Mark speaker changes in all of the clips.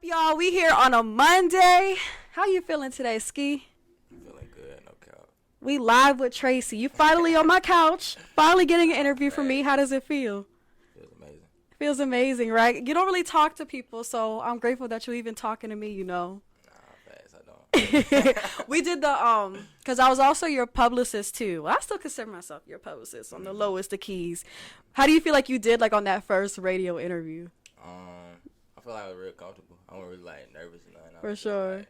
Speaker 1: Y'all? We here on a Monday. How you feeling today, Ski?
Speaker 2: Feeling good, no cap.
Speaker 1: We live with Tracy. You finally on my couch, finally getting an interview from me. How does it feel?
Speaker 2: Feels amazing.
Speaker 1: Feels amazing, right? You don't really talk to people, so I'm grateful that you're even talking to me, you know.
Speaker 2: Nah, facts, I don't.
Speaker 1: We did the because I was also your publicist too. Well, I still consider myself your publicist on the lowest of keys. How do you feel like you did like on that first radio interview?
Speaker 2: I feel like I was real comfortable. I wasn't really like nervous or nothing.
Speaker 1: For sure.
Speaker 2: Like,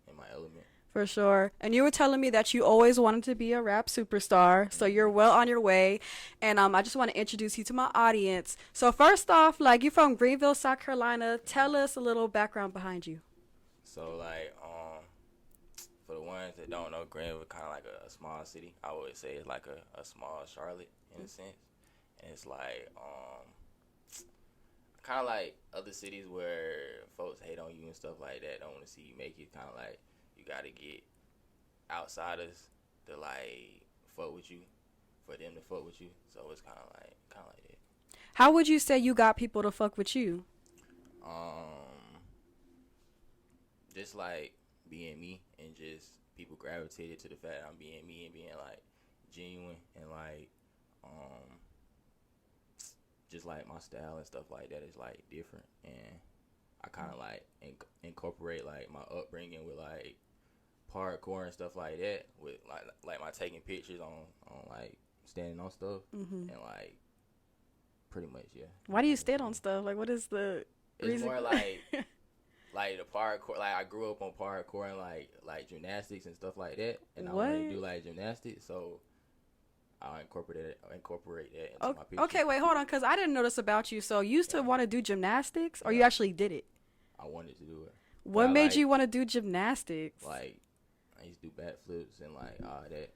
Speaker 2: in my element.
Speaker 1: For sure. And you were telling me that you always wanted to be a rap superstar, so you're well on your way. And I just want to introduce you to my audience. So first off, like, you're from Greenville, South Carolina. Tell us a little background behind you.
Speaker 2: So like, for the ones that don't know, Greenville kind of like a small city. I would say it's like a small Charlotte in a sense. And it's like, kind of like other cities where folks hate on you and stuff like that, don't want to see you make it. Kind of like you got to get outsiders to like fuck with you, for them to fuck with you. So it's kind of like that.
Speaker 1: How would you say you got people to fuck with you?
Speaker 2: Just like being me, and just people gravitated to the fact I'm being me and being like genuine and like just like my style and stuff like that is like different, and I kind of like incorporate like my upbringing with like parkour and stuff like that, with like my taking pictures on like standing on stuff, and like pretty much, yeah.
Speaker 1: Why do you stand on stuff? Like, what is the
Speaker 2: It's
Speaker 1: reason?
Speaker 2: more like like the parkour. Like I grew up on parkour and like gymnastics and stuff like that, and I wanted to do like gymnastics, so I incorporate that into my picture.
Speaker 1: Okay, wait, hold on, because I didn't know this about you. So you used to want to do gymnastics, or you actually did it?
Speaker 2: I wanted to do it.
Speaker 1: What made you want to do gymnastics?
Speaker 2: Like, I used to do backflips and like all that.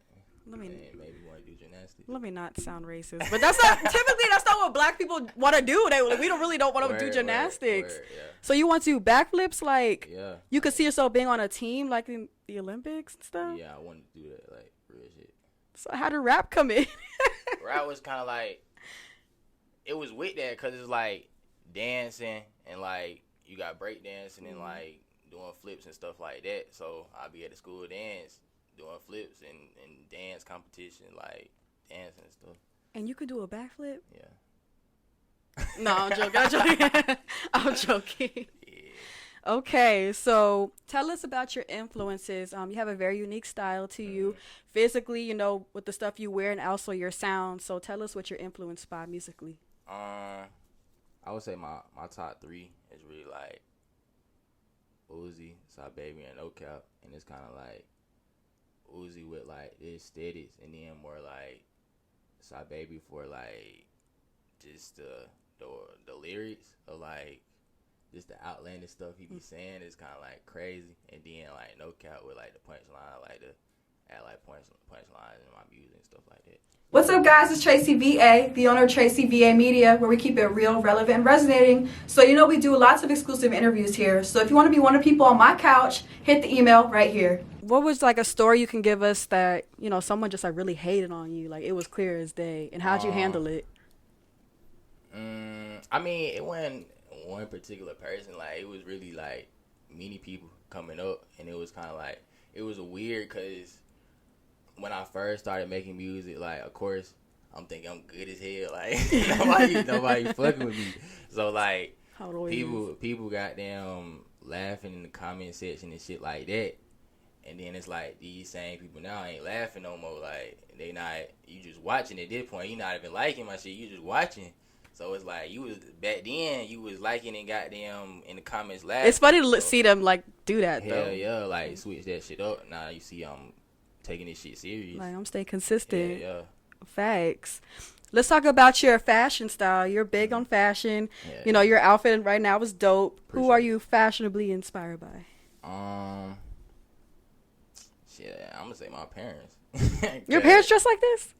Speaker 2: And maybe want to do gymnastics.
Speaker 1: Let me not sound racist, but that's not typically that's not what black people want to do. We don't want to do gymnastics.
Speaker 2: Yeah.
Speaker 1: So you want to do backflips, like you could
Speaker 2: like,
Speaker 1: see yourself being on a team, like in the Olympics and stuff.
Speaker 2: Yeah, I wanted to do that, like real shit.
Speaker 1: So how did rap come in?
Speaker 2: Rap was kind of like, it was with that because it's like dancing and like you got break dancing and like doing flips and stuff like that. So I'll be at the school dance doing flips and dance competition, like dancing and stuff.
Speaker 1: And you could do a backflip?
Speaker 2: Yeah.
Speaker 1: No, I'm joking. I'm joking.
Speaker 2: Yeah.
Speaker 1: Okay, so tell us about your influences. You have a very unique style to you, physically, you know, with the stuff you wear, and also your sound. So tell us what you're influenced by musically.
Speaker 2: I would say my top three is really like Uzi, Side Baby, and No Cap, and it's kind of like Uzi with like the aesthetics, and then more like Side Baby for like just the lyrics of like just the outlandish stuff he be saying is kind of like crazy, and then like No Cap with like the punchline, like the add like punchlines in my music and stuff like that.
Speaker 3: What's up, guys? It's TracyVA, the owner of TracyVAMedia, where we keep it real, relevant, and resonating. So you know we do lots of exclusive interviews here. So if you want to be one of the people on my couch, hit the email right here.
Speaker 1: What was like a story you can give us that, you know, someone just like really hated on you, like it was clear as day, and how'd you handle it?
Speaker 2: I mean, it wasn't one particular person. Like, it was really like many people coming up, and it was kind of like, it was weird because when I first started making music, like, of course I'm thinking I'm good as hell, like nobody fucking with me, so like people goddamn laughing in the comment section and shit like that, and then it's like these same people now ain't laughing no more, like they not, you just watching at this point, you not even liking my shit, you just watching. So it's like you was back then, you was liking and goddamn in the comments laughing.
Speaker 1: It's funny to see them like do that though.
Speaker 2: Hell yeah, like switch that shit up. Now you see I'm taking this shit serious.
Speaker 1: Like I'm staying consistent.
Speaker 2: Yeah.
Speaker 1: Facts. Let's talk about your fashion style. You're big on fashion.
Speaker 2: Yeah.
Speaker 1: You know, your outfit right now is dope.
Speaker 2: Appreciate
Speaker 1: Who are you fashionably inspired by?
Speaker 2: Shit, I'm gonna say my parents.
Speaker 1: Your parents dress like this?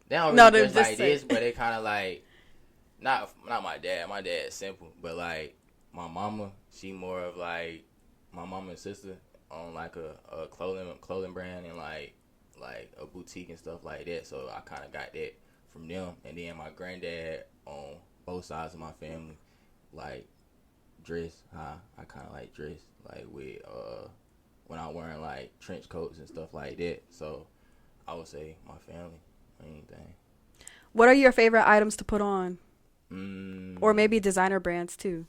Speaker 2: They don't really dress like this, but they kind of like. Not my dad. My dad's simple, but like my mama, she more of like my mama and sister own like a clothing brand and like a boutique and stuff like that. So I kind of got that from them. And then my granddad on both sides of my family, like dress how I kind of like dress, like with when I'm wearing like trench coats and stuff like that. So I would say my family, anything.
Speaker 1: What are your favorite items to put on?
Speaker 2: Mm,
Speaker 1: Or maybe designer brands too.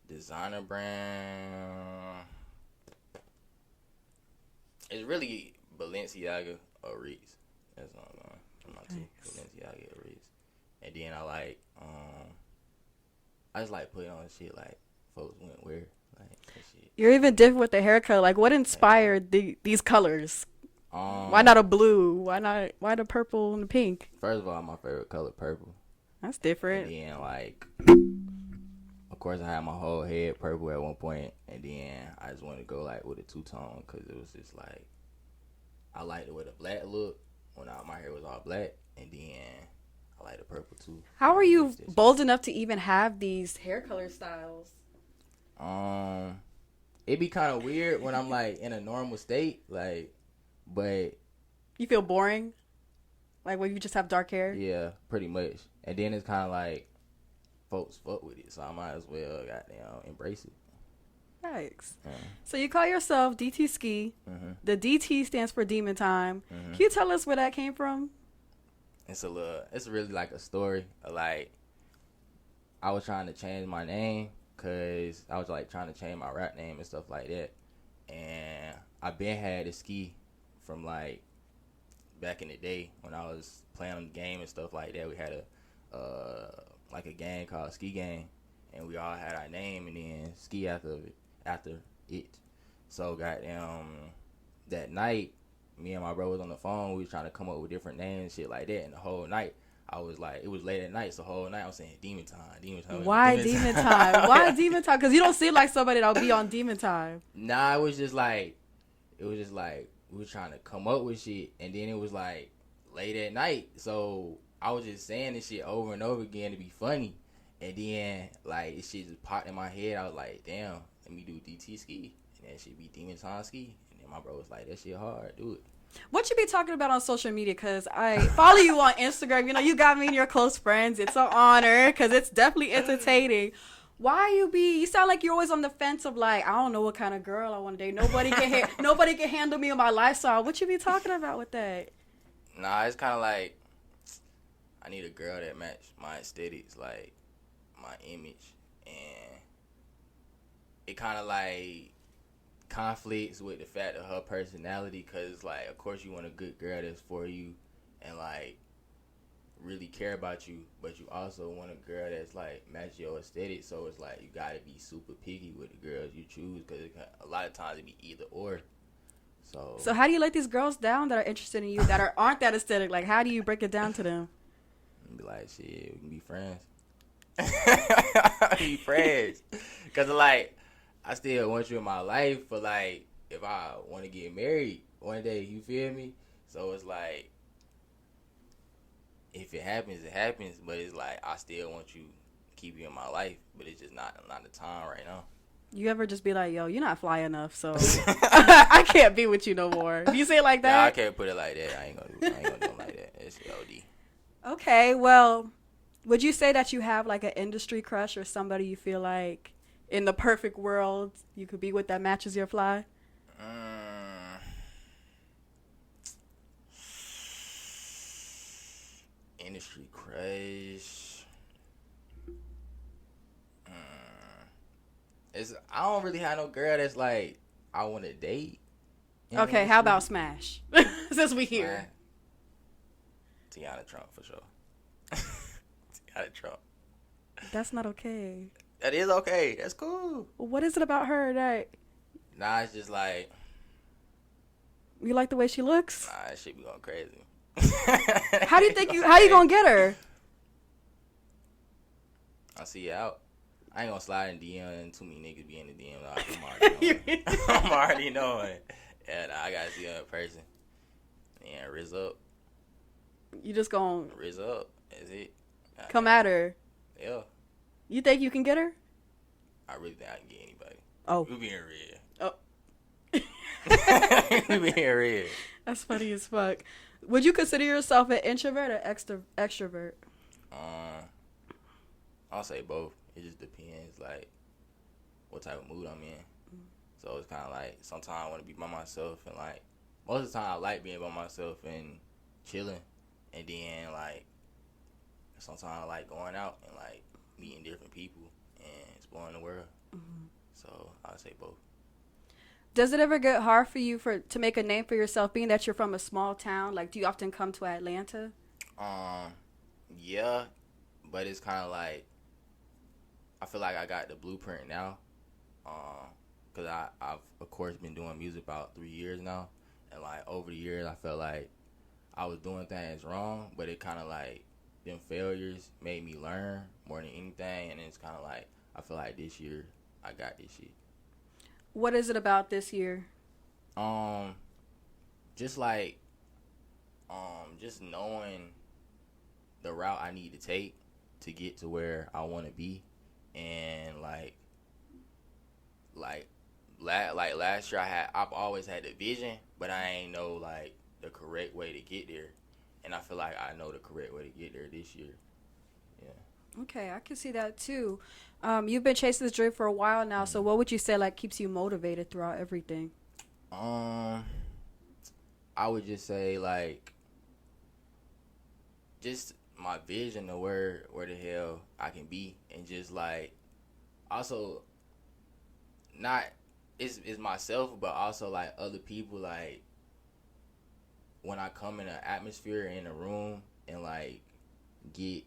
Speaker 2: Designer brand. It's really Balenciaga or Reese. That's what I'm going. I'm not too Balenciaga or Reese. And then I just like putting on shit like folks wouldn't wear. Like that shit.
Speaker 1: You're even different with the haircut. Like, what inspired these colors? Why not a blue? Why the purple and the pink?
Speaker 2: First of all, my favorite color purple.
Speaker 1: That's different.
Speaker 2: And then like, of course, I had my whole head purple at one point, and then I just wanted to go like with a two-tone because it was just like I liked it with a black look when my hair was all black, and then I like the purple too.
Speaker 1: How are you bold enough to even have these hair color styles?
Speaker 2: It'd be kind of weird when I'm like in a normal state, like, but
Speaker 1: You feel boring? Like when you just have dark hair?
Speaker 2: yeah, pretty much. And then it's kind of like folks fuck with it, so I might as well goddamn embrace it.
Speaker 1: Thanks.
Speaker 2: Yeah.
Speaker 1: So you call yourself Dtskii.
Speaker 2: Mm-hmm.
Speaker 1: The DT stands for Demon Time.
Speaker 2: Mm-hmm.
Speaker 1: Can you tell us where that came from?
Speaker 2: It's really like a story. Like, I was trying to change my name because I was like trying to change my rap name and stuff like that. And I been had Dtskii from like back in the day when I was playing the game and stuff like that. We had a gang called Ski Gang, and we all had our name and then ski after it. So goddamn, that night, me and my bro was on the phone. We was trying to come up with different names and shit like that. And the whole night, I was like, it was late at night, so the whole night I was saying Demon Time.
Speaker 1: Why Demon Time? Why Demon Time? Because you don't seem like somebody that'll be on Demon Time.
Speaker 2: Nah, it was just like we were trying to come up with shit, and then it was like late at night, so I was just saying this shit over and over again to be funny, and then like this shit just popped in my head. I was like, damn, let me do Dtskii, and that shit be Demon Time Ski. And then my bro was like, that shit hard, do it.
Speaker 1: What you be talking about on social media? Because I follow you on Instagram. You know, you got me and your close friends. It's an honor because it's definitely entertaining. Why you sound like you're always on the fence of like, I don't know what kind of girl I want to date. Nobody can handle me in my lifestyle. What you be talking about with that?
Speaker 2: Nah, it's kind of like I need a girl that match my aesthetics, like my image, and it kind of like conflicts with the fact of her personality, because like, of course you want a good girl that's for you and like really care about you, but you also want a girl that's like match your aesthetic. So it's like you gotta be super picky with the girls you choose, because a lot of times it be either or. So
Speaker 1: how do you let these girls down that are interested in you that aren't that aesthetic? Like, how do you break it down to them?
Speaker 2: Be like, shit, we can be friends. Be friends, cause like I still want you in my life, but like if I want to get married one day, you feel me? So it's like, if it happens, it happens. But it's like I still want you to keep you in my life, but it's just not the time right now.
Speaker 1: You ever just be like, yo, you're not fly enough, so I can't be with you no more? Do you say it like that?
Speaker 2: Nah, I can't put it like that. I ain't gonna do it like that. It's OD.
Speaker 1: Okay, well, would you say that you have like an industry crush or somebody you feel like in the perfect world you could be with that matches your fly?
Speaker 2: Industry crush. I don't really have no girl that's like I want to date.
Speaker 1: Okay, how about Smash? Since we here.
Speaker 2: Tiana Trump for sure. Tiana Trump.
Speaker 1: That's not okay.
Speaker 2: That is okay. That's cool.
Speaker 1: What is it about her that
Speaker 2: Nah, it's just like,
Speaker 1: you like the way she looks?
Speaker 2: nah, that shit be going crazy.
Speaker 1: How you gonna get her?
Speaker 2: I see you out. I ain't gonna slide in DM and too many niggas be in the DM. I'm already knowing. Yeah, nah, I gotta see her in person. Yeah, Riz up.
Speaker 1: You just gonna
Speaker 2: Riz up. That's it.
Speaker 1: come at her?
Speaker 2: Yeah.
Speaker 1: You think you can get her?
Speaker 2: I really think I can get anybody.
Speaker 1: Oh.
Speaker 2: You being real.
Speaker 1: Oh.
Speaker 2: You being real.
Speaker 1: That's funny as fuck. Would you consider yourself an introvert or extrovert?
Speaker 2: I'll say both. It just depends, like, what type of mood I'm in. So it's kind of like, sometimes I want to be by myself, and, like, most of the time I like being by myself and chilling. And then, like, sometimes I like going out and, like, meeting different people and exploring the world. So I'll say both.
Speaker 1: Does it ever get hard for you to make a name for yourself, being that you're from a small town? Like, do you often come to Atlanta?
Speaker 2: Yeah, but it's kind of like, I feel like I got the blueprint now, because I've, of course, been doing music about 3 years now, and, like, over the years, I felt like I was doing things wrong, but it kind of, like, them failures made me learn more than anything, and it's kind of like, I feel like this year, I got this shit.
Speaker 1: What is it about this year?
Speaker 2: Just like, just knowing the route I need to take to get to where I want to be, and like last year I've always had the vision, but I ain't know like the correct way to get there, and I feel like I know the correct way to get there this year. Yeah.
Speaker 1: Okay, I can see that too. You've been chasing this dream for a while now, so what would you say like keeps you motivated throughout everything?
Speaker 2: I would just say like just my vision of where the hell I can be, and just like also not it's myself, but also like other people. Like when I come in an atmosphere in a room and like get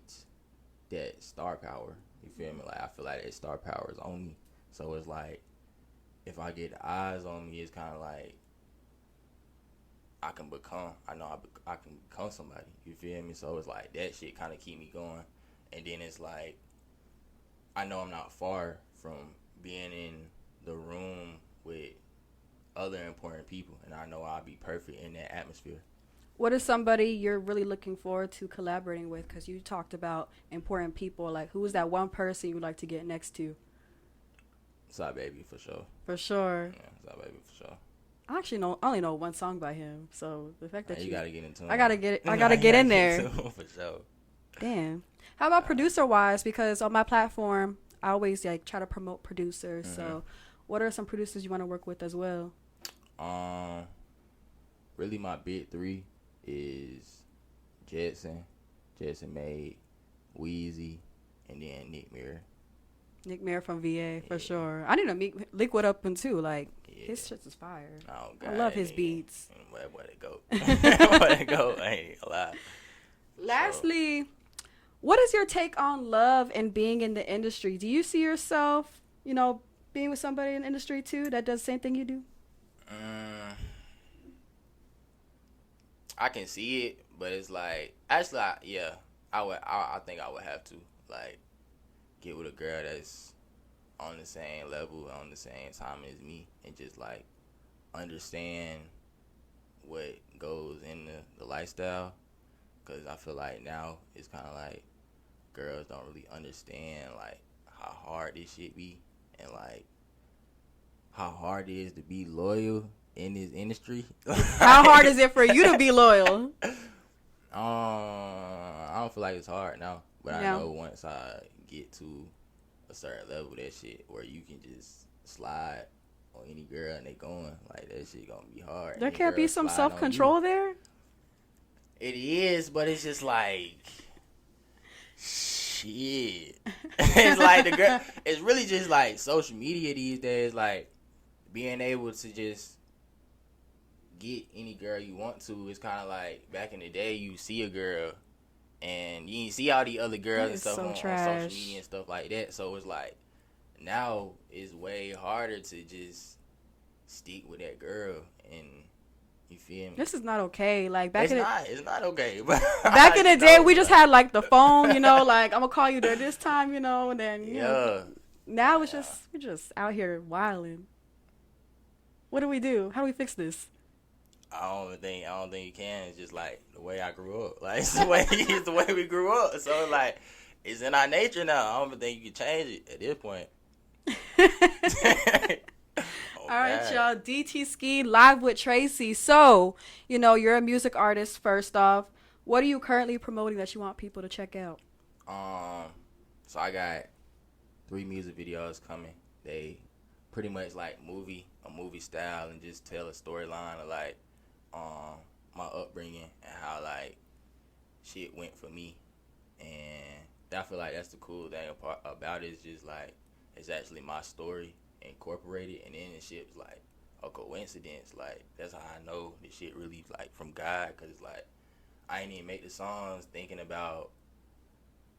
Speaker 2: that star power, you feel me? Like I feel like that star power is on me, so it's like if I get eyes on me, it's kind of like I can become somebody, you feel me? So it's like that shit kind of keep me going, and then it's like I know I'm not far from being in the room with other important people, and I know I'll be perfect in that atmosphere.
Speaker 1: What is somebody you're really looking forward to collaborating with? Because you talked about important people. Like, who is that one person you'd like to get next to?
Speaker 2: Side Baby, for sure.
Speaker 1: For sure.
Speaker 2: Yeah, Side Baby, for sure.
Speaker 1: I only know one song by him. So the fact that
Speaker 2: you gotta get into him.
Speaker 1: I gotta get in there.
Speaker 2: For sure.
Speaker 1: Damn. How about producer wise? Because on my platform, I always like try to promote producers. So what are some producers you want to work with as well?
Speaker 2: Really my big three is Jetson Made, Wheezy, and then Nick Mirror.
Speaker 1: Nick Mirror from VA, for sure. I need to meet Liquid up and too. Like, his shit is fire.
Speaker 2: Oh, God.
Speaker 1: I love his beats.
Speaker 2: Where it go? Where it go? I ain't gonna lie.
Speaker 1: Lastly, what is your take on love and being in the industry? Do you see yourself, being with somebody in the industry too that does the same thing you do?
Speaker 2: I can see it, but it's like, actually, I think I would have to, like, get with a girl that's on the same level, on the same time as me, and just, like, understand what goes in the lifestyle, because I feel like now it's kind of like girls don't really understand, like, how hard this shit be, and, like, how hard it is to be loyal in this industry.
Speaker 1: How hard is it for you to be loyal?
Speaker 2: I don't feel like it's hard now, but I know once I get to a certain level, that shit where you can just slide on any girl and they going, like, that shit gonna be hard.
Speaker 1: There can't be some self-control there?
Speaker 2: It is, but it's just like, shit. It's like the girl, it's really just like social media these days, like being able to just get any girl you want to. It's kind of like back in the day, you see a girl and you see all the other girls and stuff on social media and stuff like that. So it's like now it's way harder to just stick with that girl, and you feel me?
Speaker 1: This is not okay. Like back
Speaker 2: it's not okay. But
Speaker 1: back in the day, we just had like the phone, like I'm gonna call you there this time, and then now it's just we're just out here wilding. What do we do? How do we fix this?
Speaker 2: I don't think you can. It's just like the way I grew up. Like it's the way we grew up. So like it's in our nature now. I don't even think you can change it at this point.
Speaker 1: All right, y'all. Dtskii live with Tracy. So, you're a music artist. First off, what are you currently promoting that you want people to check out?
Speaker 2: So I got 3 music videos coming. They pretty much like a movie style, and just tell a storyline of like my upbringing and how like shit went for me. And I feel like that's the cool thing about it, is just like it's actually my story incorporated, and then the shit's like a coincidence. Like that's how I know this shit really like from God, cause like I ain't even make the songs thinking about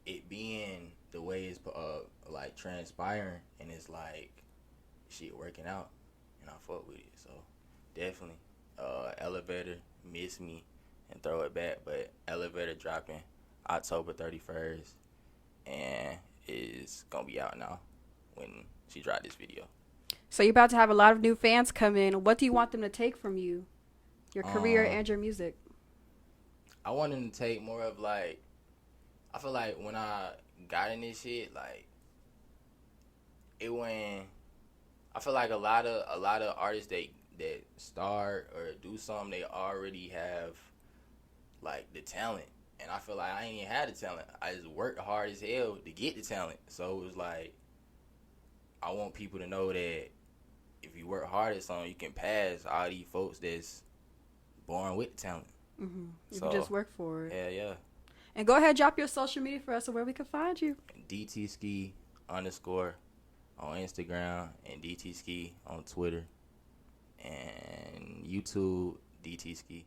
Speaker 2: it being the way it's like transpiring, and it's like shit working out, and I fuck with it. So definitely Elevator, Miss Me, and Throw It Back. But Elevator dropping October 31st, and is gonna be out now when she dropped this video.
Speaker 1: So you're about to have a lot of new fans come in. What do you want them to take from you, your career and your music?
Speaker 2: I want them to take more of like, I feel like when I got in this shit, like it went. I feel like a lot of artists that start or do something, they already have like the talent, and I feel like I ain't even had the talent. I just worked hard as hell to get the talent. So it was like I want people to know that if you work hard at something, you can pass all these folks that's born with talent.
Speaker 1: Mm-hmm. You can just work for it.
Speaker 2: Yeah.
Speaker 1: And go ahead, drop your social media for us, so where we can find you.
Speaker 2: Dtskii _ on Instagram, and Dtskii on Twitter, and YouTube Dtskii.